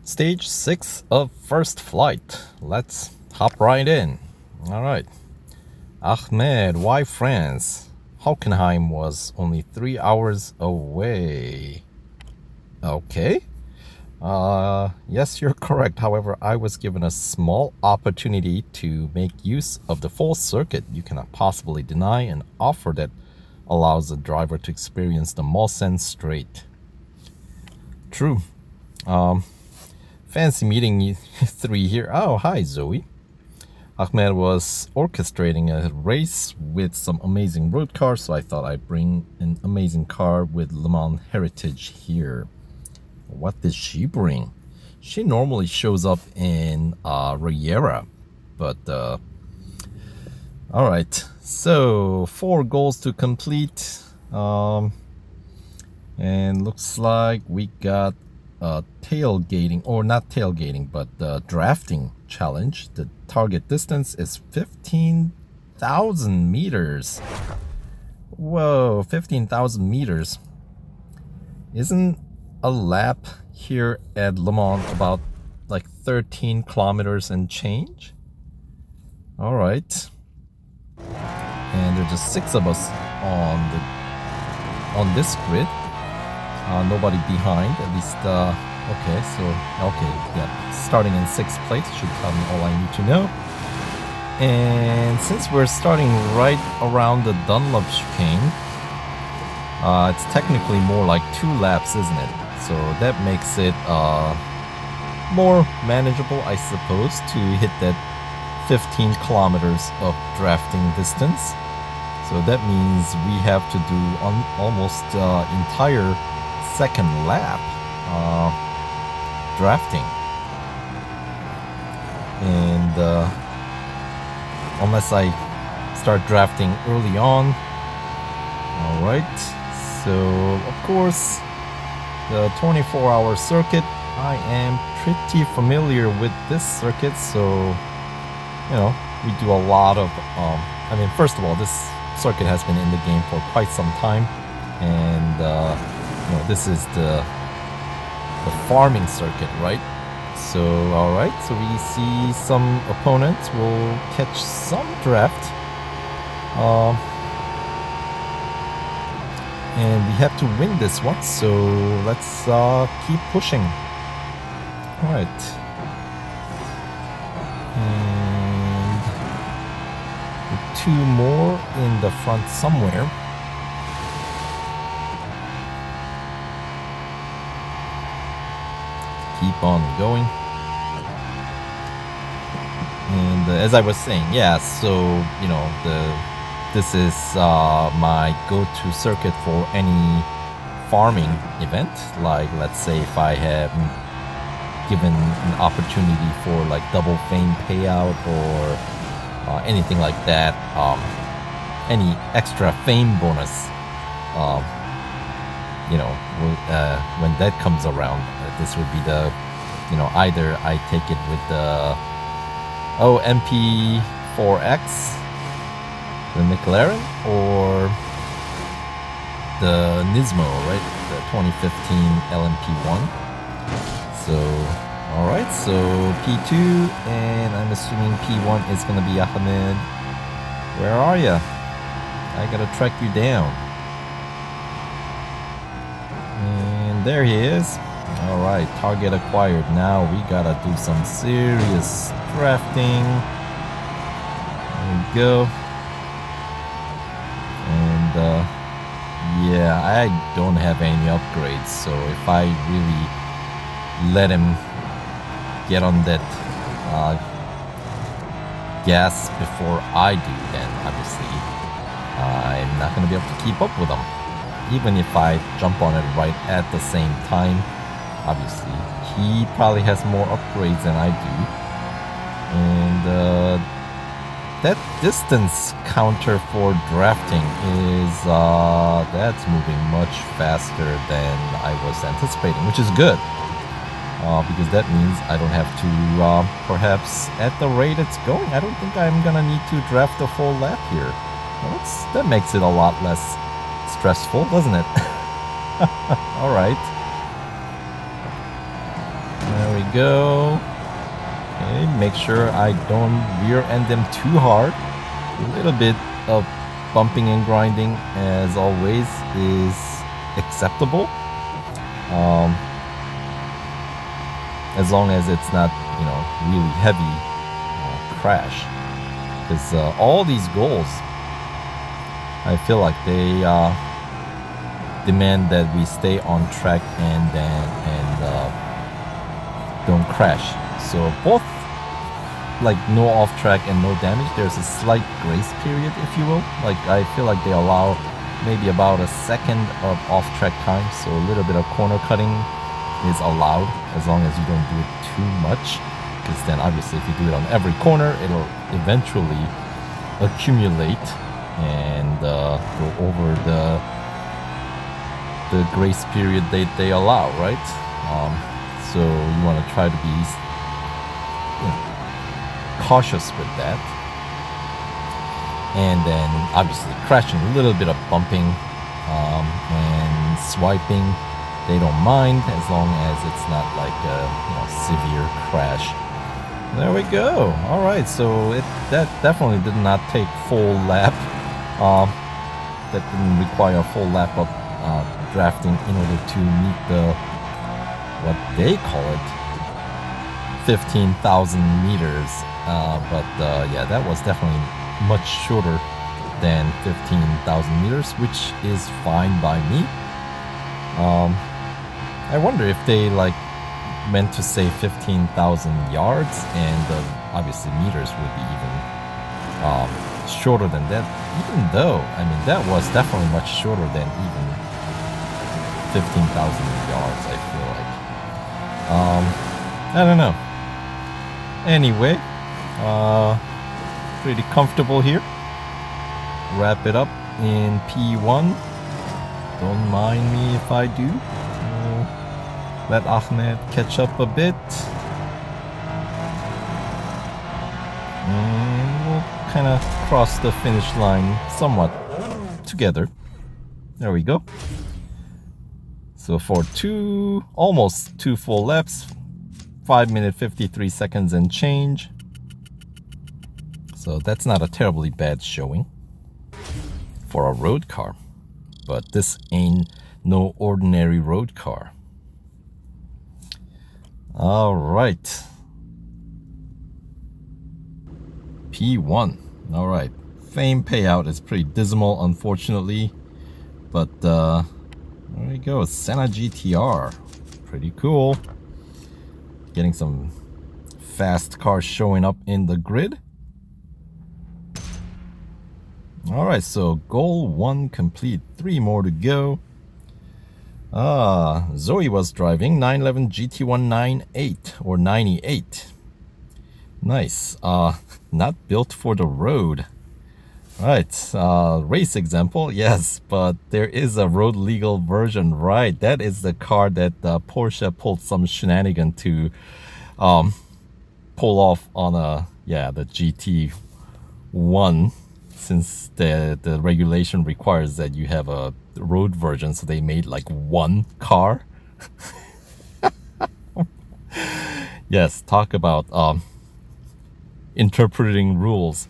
Stage 6 of first flight. Let's hop right in. Alright. Ahmed, why France? Hockenheim was only 3 hours away. Okay. Yes, you're correct. However, I was given a small opportunity to make use of the full circuit. You cannot possibly deny an offer that allows the driver to experience the Mulsanne straight. True. Fancy meeting you three here. Oh, hi, Zoe. Ahmed was orchestrating a race with some amazing road cars, so I thought I'd bring an amazing car with Le Mans heritage here. What did she bring? She normally shows up in Riviera, but alright, so 4 goals to complete, and looks like we got tailgating, or not tailgating, but drafting challenge. The target distance is 15,000 meters. Whoa, 15,000 meters. Isn't a lap here at Le Mans about like 13 kilometers and change? All right. And there's just 6 of us on this grid. Nobody behind, at least. Okay, yeah, starting in 6th place should tell me all I need to know. And since we're starting right around the Dunlop chicane, it's technically more like 2 laps, isn't it? So that makes it more manageable, I suppose, to hit that 15 kilometers of drafting distance. So that means we have to do almost entire second lap drafting, and unless I start drafting early on. Alright, so of course the 24-hour circuit, I am pretty familiar with this circuit, so you know, we do a lot of I mean, first of all, this circuit has been in the game for quite some time, and you know, this is the farming circuit, right? So, alright, so we see some opponents will catch some draft. And we have to win this one, so let's keep pushing. Alright. And 2 more in the front somewhere. Keep on going. And as I was saying, yeah, so you know, this is my go-to circuit for any farming event. Like, let's say if I have given an opportunity for like double fame payout or anything like that, any extra fame bonus, you know, when that comes around, this would be the, you know, either I take it with the MP4X, the McLaren, or the Nismo, right? The 2015 LMP1. So, alright, so P2, and I'm assuming P1 is going to be Ahmed. Where are ya? I gotta track you down. And there he is. Alright, target acquired. Now we gotta do some serious drafting. There we go. And yeah, I don't have any upgrades, so if I really let him get on that gas before I do, then obviously I'm not gonna be able to keep up with him. Even if I jump on it right at the same time, obviously he probably has more upgrades than I do. And that distance counter for drafting is that's moving much faster than I was anticipating, which is good, because that means I don't have to perhaps, at the rate it's going, I don't think I'm gonna need to draft a full lap here. Well, that makes it a lot less stressful, doesn't it? Alright. There we go. Okay, make sure I don't rear end them too hard. A little bit of bumping and grinding, as always, is acceptable. As long as it's not, you know, really heavy crash. Because all these goals, I feel like they demand that we stay on track and don't crash. So both, like, no off track and no damage, there's a slight grace period, if you will. Like, I feel like they allow maybe about a second of off track time, so a little bit of corner cutting is allowed as long as you don't do it too much, because then obviously if you do it on every corner, it'll eventually accumulate and go over the grace period they allow, right? So you want to try to be, you know, cautious with that. And then obviously crashing, a little bit of bumping and swiping, they don't mind as long as it's not like a, you know, severe crash. There we go. All right, so that definitely did not take full lap. That didn't require a full lap of drafting in order to meet the, what they call it, 15,000 meters. But yeah, that was definitely much shorter than 15,000 meters, which is fine by me. I wonder if they like meant to say 15,000 yards, and obviously meters would be even shorter than that, even though, I mean, that was definitely much shorter than even 15,000 yards, I feel like. I don't know. Anyway, pretty comfortable here. Wrap it up in P1. Don't mind me if I do. Let Ahmed catch up a bit. And we'll kind of cross the finish line somewhat together. There we go. So for almost two full laps, 5 minutes 53 seconds and change. So that's not a terribly bad showing for a road car. But this ain't no ordinary road car. All right. P1. All right. Fame payout is pretty dismal, unfortunately. But there we go. Senna GTR. Pretty cool. Getting some fast cars showing up in the grid. All right. So goal 1 complete. 3 more to go. Zoe was driving 911 GT198 or 98. Nice. Not built for the road. Right. Race example, yes, but there is a road legal version, right? That is the car that Porsche pulled some shenanigan to pull off on the GT1, since the regulation requires that you have a road version, so they made like one car. Yes, talk about interpreting rules.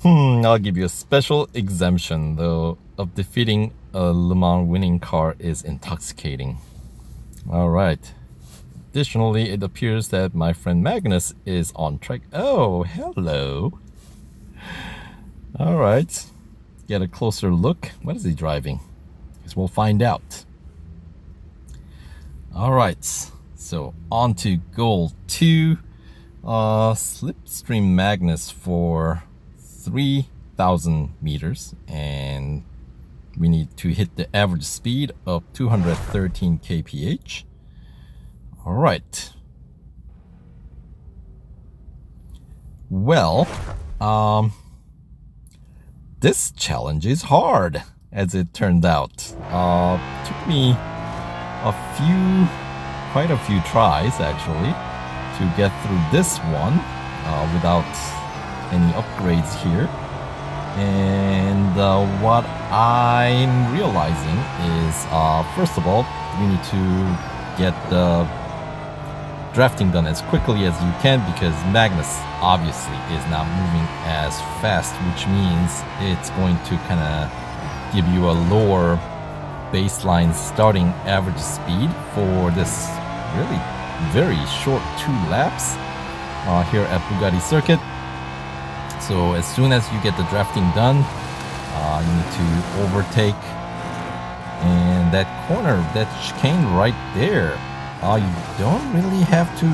I'll give you a special exemption, though, of defeating a Le Mans winning car is intoxicating. All right. Additionally, it appears that my friend Magnus is on track. Oh, hello. All right. Get a closer look. What is he driving? Guess we'll find out. All right. So on to goal 2. Slipstream Magnus for 3,000 meters, and we need to hit the average speed of 213 kph. All right. Well, this challenge is hard, as it turned out. Took me quite a few tries actually to get through this one without any upgrades here. And what I'm realizing is, first of all, we need to get the drafting done as quickly as you can, because Magnus obviously is not moving as fast, which means it's going to kind of give you a lower baseline starting average speed for this really very short 2 laps here at Bugatti Circuit. So as soon as you get the drafting done, you need to overtake, and that corner, that chicane right there, you don't really have to,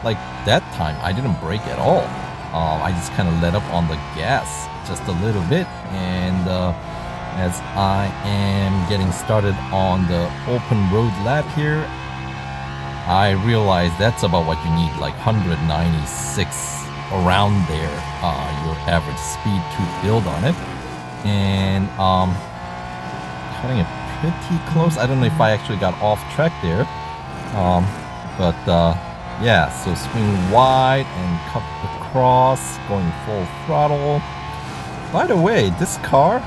like that time I didn't brake at all. I just kind of let up on the gas just a little bit, and as I am getting started on the open road lap here, I realized that's about what you need, like 196 around there, your average speed to build on it. And cutting it pretty close. I don't know if I actually got off track there, but yeah, so swing wide and cut across, going full throttle. By the way, this car,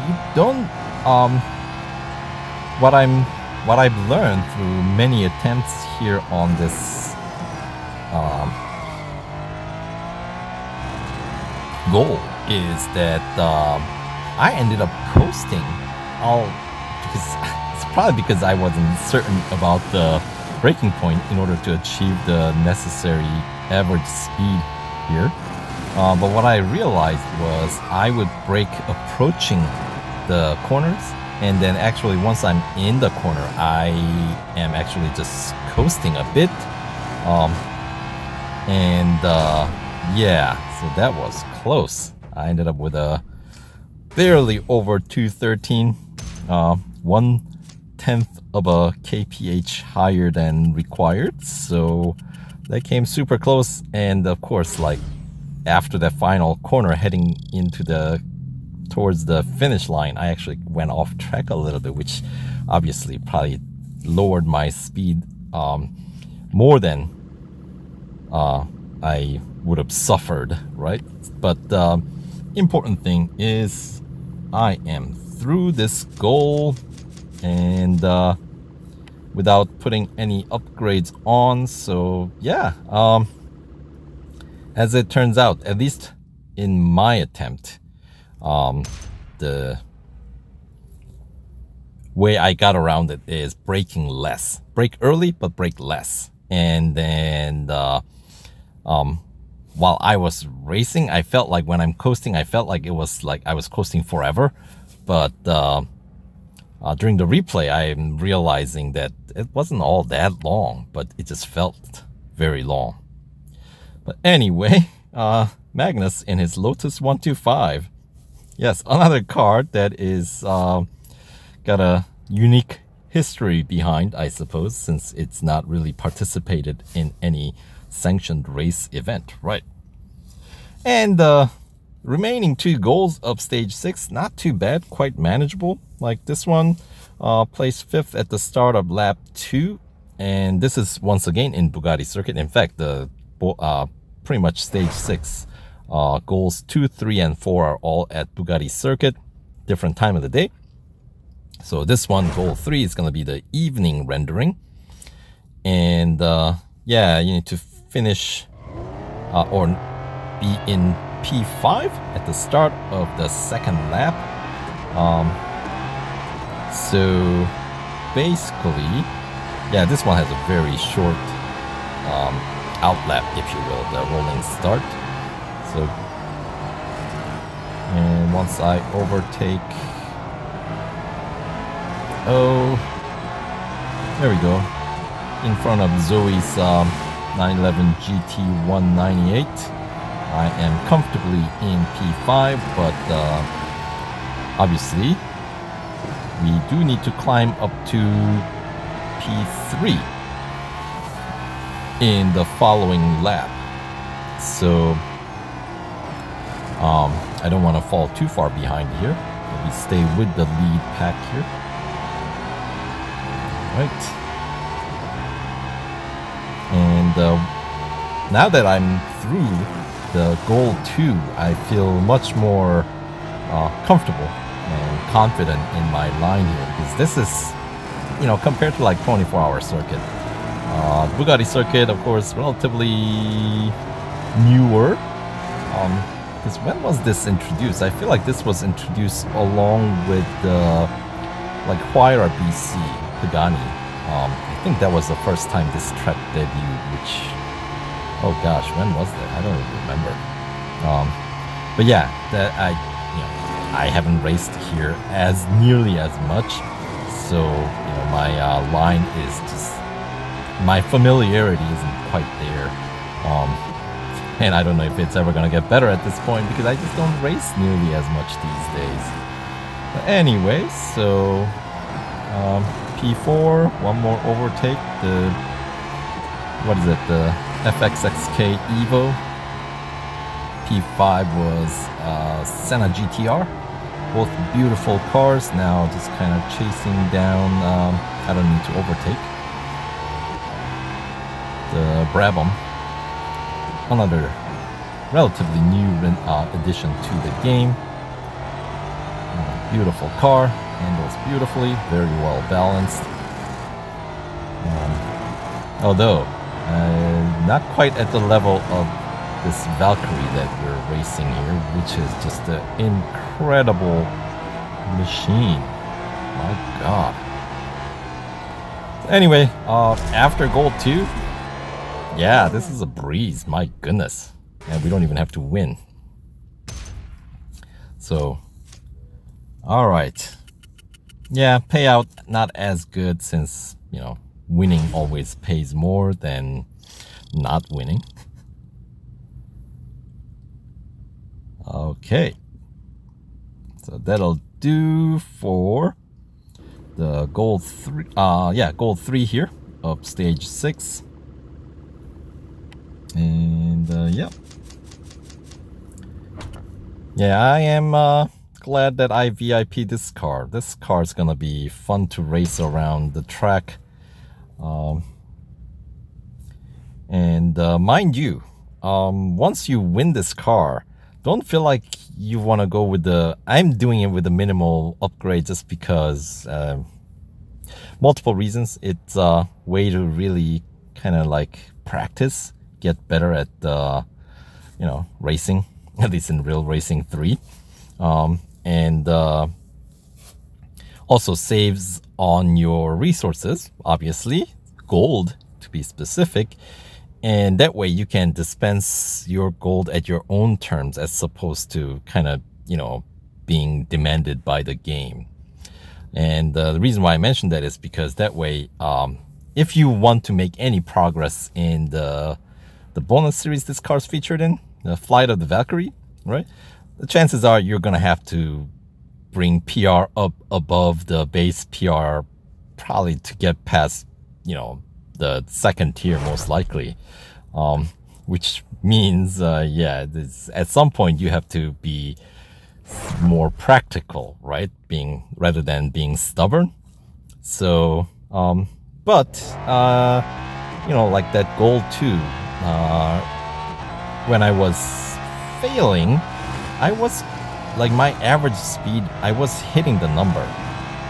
you don't what I've learned through many attempts here on this goal is that I ended up coasting because it's probably because I wasn't certain about the braking point in order to achieve the necessary average speed here. But what I realized was I would brake approaching the corners, and then actually once I'm in the corner, I am actually just coasting a bit. Yeah, so that was close. I ended up with a barely over 213, 1/10 of a kph higher than required. So that came super close, and of course, like after that final corner heading into towards the finish line, I actually went off track a little bit, which obviously probably lowered my speed more than I would have suffered, right? But important thing is I am through this goal, and without putting any upgrades on. So yeah, as it turns out, at least in my attempt, the way I got around it is braking less. Brake early, but brake less. And then while I was racing, I felt like when I'm coasting, I felt like it was like I was coasting forever. But during the replay, I'm realizing that it wasn't all that long, but it just felt very long. But anyway, Magnus in his Lotus 125. Yes, another car that is got a unique history behind, I suppose, since it's not really participated in any sanctioned race event, right? And the remaining 2 goals of stage 6, not too bad, quite manageable. Like this one, placed 5th at the start of lap 2, and this is once again in Bugatti Circuit. In fact, the pretty much stage 6 goals 2, 3, and 4 are all at Bugatti Circuit, different time of the day. So this one, goal 3, is going to be the evening rendering, and yeah, you need to finish or be in P5 at the start of the 2nd lap. So basically, yeah, this one has a very short outlap, if you will, the rolling start. So, and once I overtake, oh, there we go, in front of Zoe's 911 GT 198, I am comfortably in P5, but obviously we do need to climb up to P3 in the following lap. So I don't want to fall too far behind here. Maybe stay with the lead pack here. Right. And now that I'm through the goal 2, I feel much more comfortable and confident in my line here, because this is, you know, compared to like 24-hour circuit, Bugatti circuit, of course, relatively newer. Because when was this introduced? I feel like this was introduced along with the like Huayra BC Pagani. I think that was the first time this track debuted, which, oh gosh, when was that? I don't even remember. But yeah, that I haven't raced here as nearly as much, so my line is just, my familiarity isn't quite there. And I don't know if it's ever gonna get better at this point because I just don't race nearly as much these days. But anyway, so P4, one more overtake. What is it? The FXXK Evo. P5 was Senna GTR. Both beautiful cars. Now just kind of chasing down. I don't need to overtake. The Brabham. Another relatively new addition to the game. Beautiful car, handles beautifully, very well balanced. Although not quite at the level of this Valkyrie that we're racing here, which is just an incredible machine. My God. Anyway, after Gold 2. Yeah, this is a breeze, my goodness. And we don't even have to win. So, alright. Yeah, payout not as good since, winning always pays more than not winning. Okay. So that'll do for the Gold 3, Gold 3 here of Stage 6. And yeah, I am glad that I VIP'd this car. This car is gonna be fun to race around the track. And mind you, once you win this car, don't feel like you want to go with the... I'm doing it with the minimal upgrade just because multiple reasons. It's a way to really kind of like practice, get better at racing, at least in real racing 3, and also saves on your resources, obviously gold to be specific, and that way you can dispense your gold at your own terms as opposed to kind of being demanded by the game. And the reason why I mentioned that is because that way if you want to make any progress in the bonus series this car's featured in, the Flight of the Valkyrie, right? The chances are you're gonna have to bring PR up above the base PR, probably to get past, the second tier most likely. Which means, at some point you have to be more practical, right? Rather than being stubborn. So, like that Gold 2. When I was failing, I was like my average speed, I was hitting the number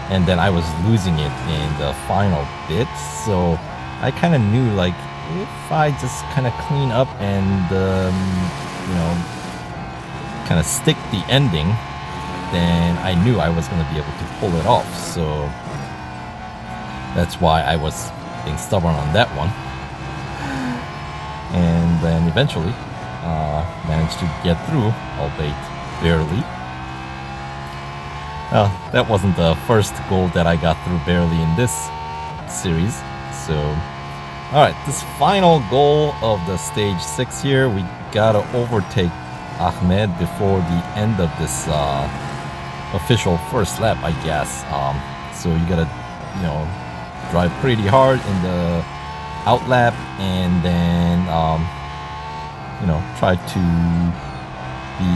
and then I was losing it in the final bit. So I kind of knew like if I just kind of clean up and kind of stick the ending, then I knew I was going to be able to pull it off. So that's why I was being stubborn on that one. And then eventually managed to get through, albeit barely. That wasn't the first gold that I got through barely in this series. So, alright, this final goal of the Stage 6 here, we gotta overtake Ahmed before the end of this official first lap, I guess. So you gotta, drive pretty hard in the outlap and then try to be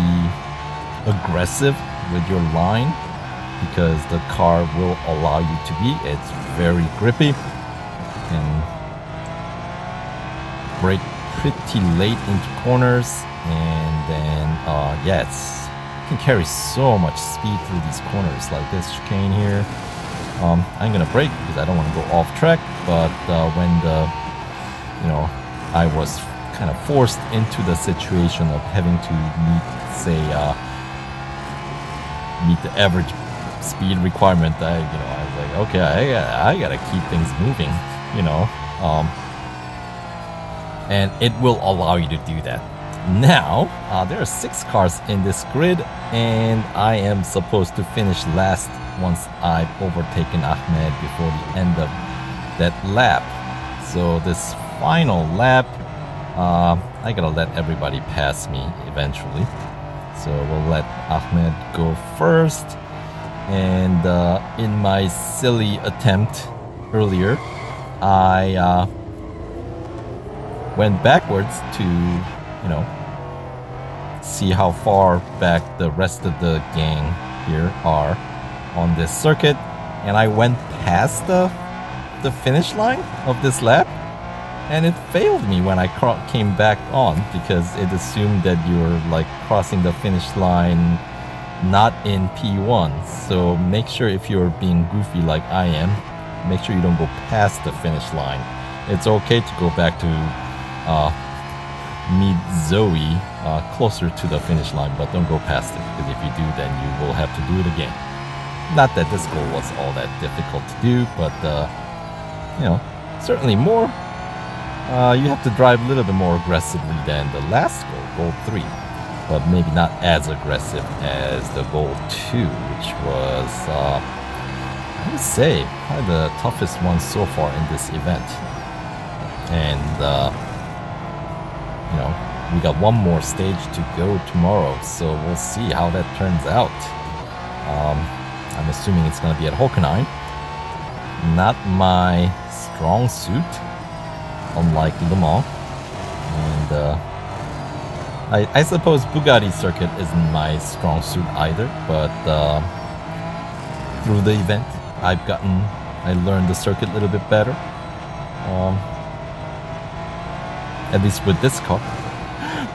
aggressive with your line because the car will allow you to be. It's very grippy and brake pretty late into corners, and then you can carry so much speed through these corners, like this chicane here. I'm gonna brake because I don't want to go off track, but when I was kind of forced into the situation of having to meet, say, meet the average speed requirement, I was like, okay, I gotta keep things moving, and it will allow you to do that. Now, there are 6 cars in this grid, and I am supposed to finish last once I've overtaken Ahmed before the end of that lap. So this final lap, I gotta let everybody pass me eventually. So we'll let Ahmed go first. And in my silly attempt earlier, I went backwards to, see how far back the rest of the gang here are on this circuit. And I went past the finish line of this lap, and it failed me when I came back on because it assumed that you were like crossing the finish line not in P1. So make sure, if you're being goofy like I am, make sure you don't go past the finish line. It's okay to go back to meet Zoe closer to the finish line, but don't go past it, because if you do, then you will have to do it again. Not that this goal was all that difficult to do, but certainly more. You have to drive a little bit more aggressively than the last goal 3, but maybe not as aggressive as the goal 2, which was, I would say, probably the toughest one so far in this event. And we got one more stage to go tomorrow, so we'll see how that turns out. I'm assuming it's going to be at Hockenheim. Not my strong suit, unlike Le Mans. And I suppose Bugatti circuit isn't my strong suit either, but through the event, I learned the circuit a little bit better. At least with this car.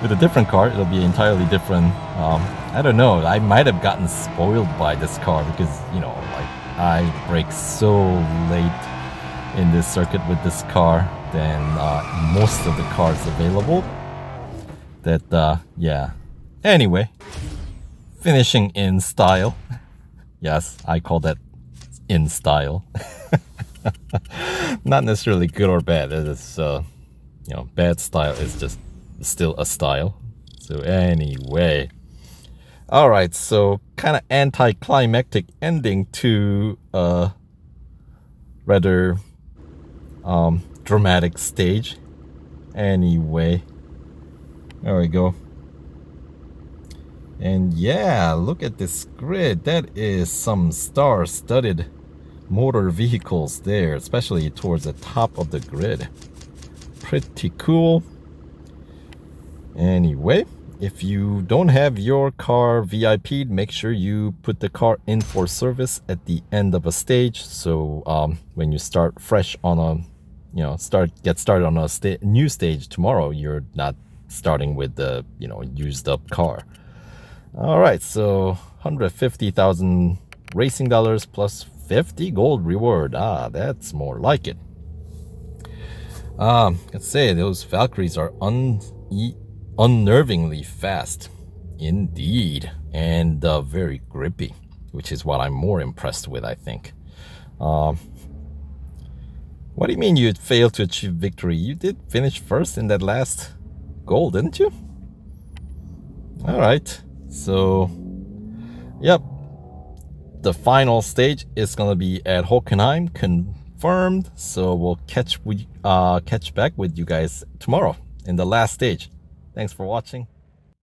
With a different car, it'll be entirely different. I don't know, I might have gotten spoiled by this car because, I brake so late in this circuit with this car than most of the cars available. That, yeah. Anyway, finishing in style. Yes, I call that in style. Not necessarily good or bad. It is, bad style is just still a style. So anyway, all right, so kind of anticlimactic ending to a rather dramatic stage. Anyway, there we go. And yeah, look at this grid. That is some star-studded motor vehicles there, especially towards the top of the grid. Pretty cool. Anyway, if you don't have your car VIP'd, make sure you put the car in for service at the end of a stage. So when you start fresh on a, get started on a new stage tomorrow, you're not starting with the, used up car. All right, so 150,000 racing dollars plus 50 gold reward. That's more like it. Let's say those Valkyries are unnervingly fast indeed, and very grippy, which is what I'm more impressed with, I think. What do you mean you failed to achieve victory? You did finish first in that last goal, didn't you? All right, so yep, the final stage is gonna be at Hockenheim, confirmed. So we'll catch back with you guys tomorrow in the last stage. Thanks for watching.